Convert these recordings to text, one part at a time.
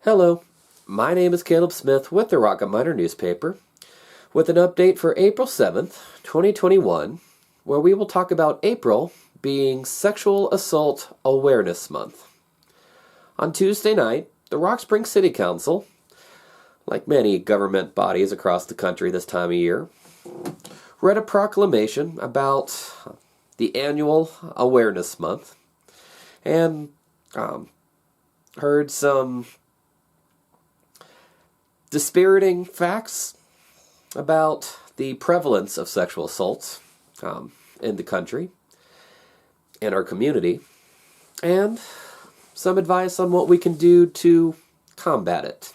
Hello, my name is Caleb Smith with the Rocket Miner newspaper with an update for April 7th, 2021, where we will talk about April being Sexual Assault Awareness Month. On Tuesday night, the Rock Springs City Council, like many government bodies across the country this time of year, read a proclamation about the annual Awareness Month and heard some dispiriting facts about the prevalence of sexual assaults in the country, in our community, and some advice on what we can do to combat it,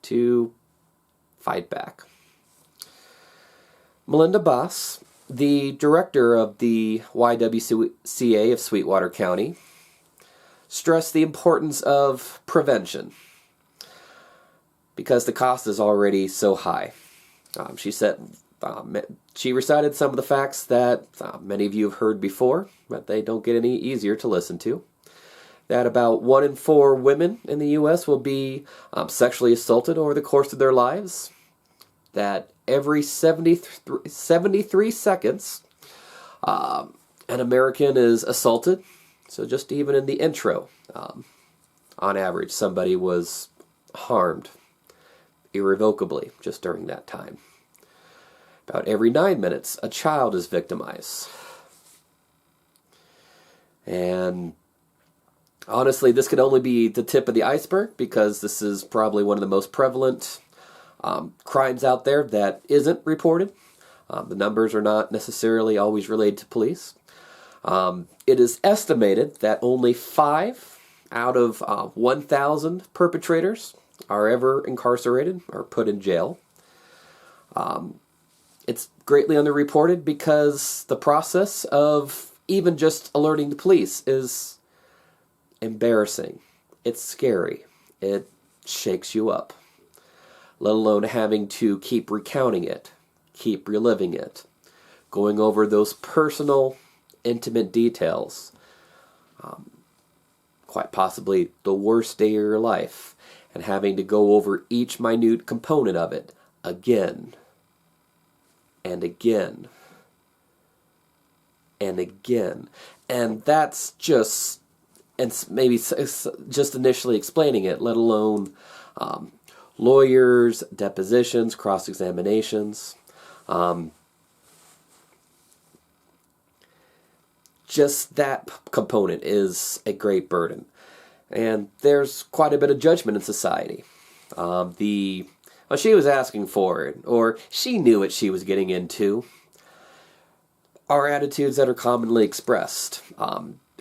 to fight back. Melinda Boss, the director of the YWCA of Sweetwater County, stressed the importance of prevention because the cost is already so high. She recited some of the facts that many of you have heard before, but they don't get any easier to listen to. That about 1 in 4 women in the U.S. will be sexually assaulted over the course of their lives. That every 73 seconds, an American is assaulted. So just even in the intro, on average, somebody was harmed irrevocably just during that time. About every 9 minutes, a child is victimized. And honestly, this could only be the tip of the iceberg because this is probably one of the most prevalent crimes out there that isn't reported. The numbers are not necessarily always relayed to police. It is estimated that only 5 out of 1,000 perpetrators are ever incarcerated or put in jail. It's greatly underreported because the process of even just alerting the police is embarrassing. It's scary. It shakes you up. Let alone having to keep recounting it, keep reliving it, going over those personal, intimate details, quite possibly the worst day of your life, and having to go over each minute component of it again and again and again. And that's just, and maybe just initially explaining it, let alone lawyers, depositions, cross-examinations. Just that component is a great burden. And there's quite a bit of judgment in society. She was asking for it, or she knew what she was getting into, are attitudes that are commonly expressed,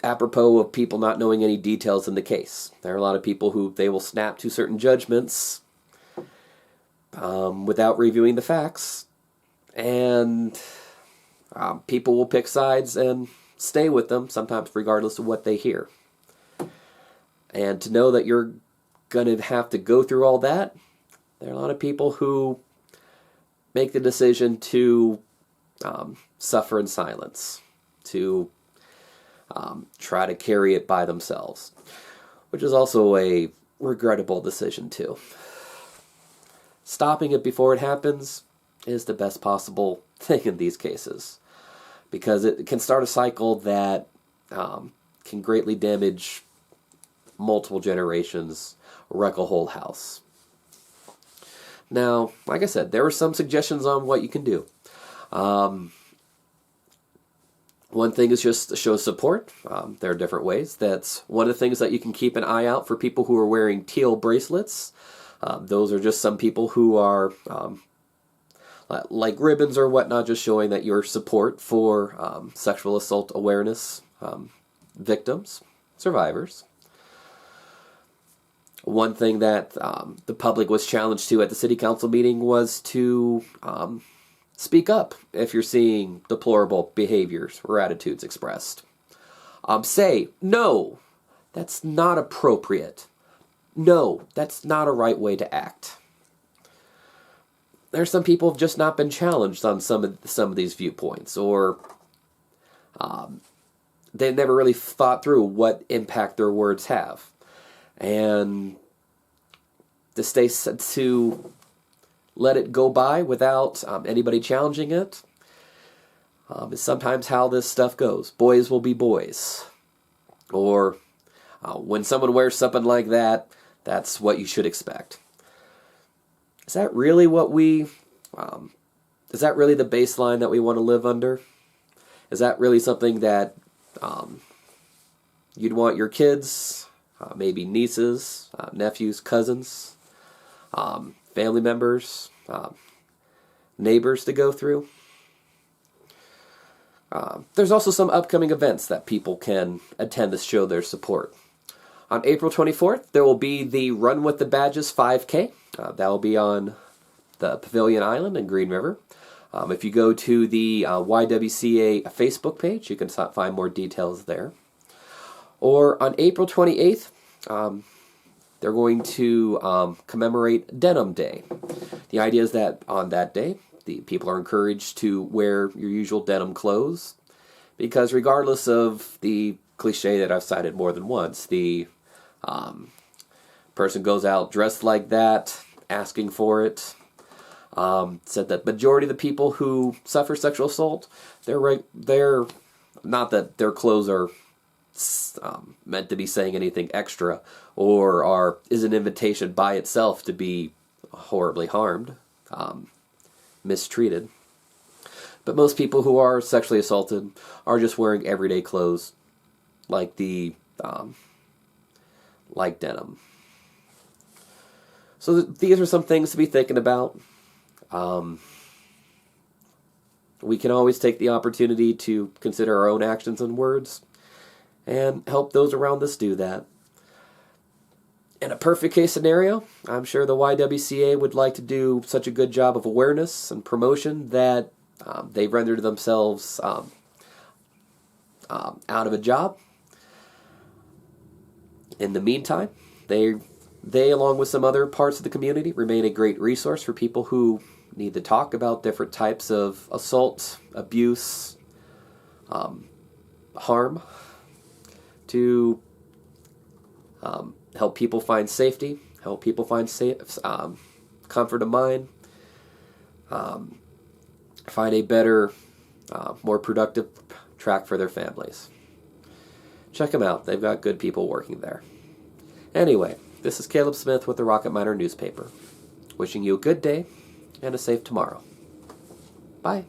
apropos of people not knowing any details in the case. There are a lot of people who they will snap to certain judgments without reviewing the facts, and people will pick sides and stay with them, sometimes regardless of what they hear. And to know that you're going to have to go through all that, there are a lot of people who make the decision to suffer in silence, to try to carry it by themselves, which is also a regrettable decision too. Stopping it before it happens is the best possible thing in these cases, because it can start a cycle that can greatly damage multiple generations, wreck a whole house. Now, like I said, there were some suggestions on what you can do. One thing is just to show support. There are different ways. That's one of the things that you can keep an eye out for people who are wearing teal bracelets. Those are just some people who are like ribbons or whatnot, just showing that your support for sexual assault awareness victims, survivors. One thing that the public was challenged to at the city council meeting was to speak up if you're seeing deplorable behaviors or attitudes expressed. Say, no, that's not appropriate. No, that's not a right way to act. There's some people who have just not been challenged on some of these viewpoints, or they've never really thought through what impact their words have. And to let it go by without anybody challenging it is sometimes how this stuff goes. Boys will be boys. Or when someone wears something like that, that's what you should expect. Is that really is that really the baseline that we want to live under? Is that really something that you'd want your kids, maybe nieces, nephews, cousins, family members, neighbors to go through? There's also some upcoming events that people can attend to show their support. On April 24th, there will be the Run with the Badges 5K. That will be on the Pavilion Island in Green River. If you go to the YWCA Facebook page, you can find more details there. Or on April 28th, they're going to commemorate Denim Day. The idea is that on that day, the people are encouraged to wear your usual denim clothes, because regardless of the cliche that I've cited more than once, the person goes out dressed like that, asking for it. Said that majority of the people who suffer sexual assault, they're not that their clothes are meant to be saying anything extra, or is an invitation by itself to be horribly harmed, mistreated. But most people who are sexually assaulted are just wearing everyday clothes, like like denim. So these are some things to be thinking about. We can always take the opportunity to consider our own actions and words and help those around us do that. In a perfect case scenario, I'm sure the YWCA would like to do such a good job of awareness and promotion that they've rendered themselves out of a job. In the meantime, they, along with some other parts of the community, remain a great resource for people who need to talk about different types of assault, abuse, harm, to help people find safety, help people find comfort of mind, find a better, more productive track for their families. Check them out. They've got good people working there. Anyway, this is Caleb Smith with the Rocket Miner newspaper. Wishing you a good day and a safe tomorrow. Bye.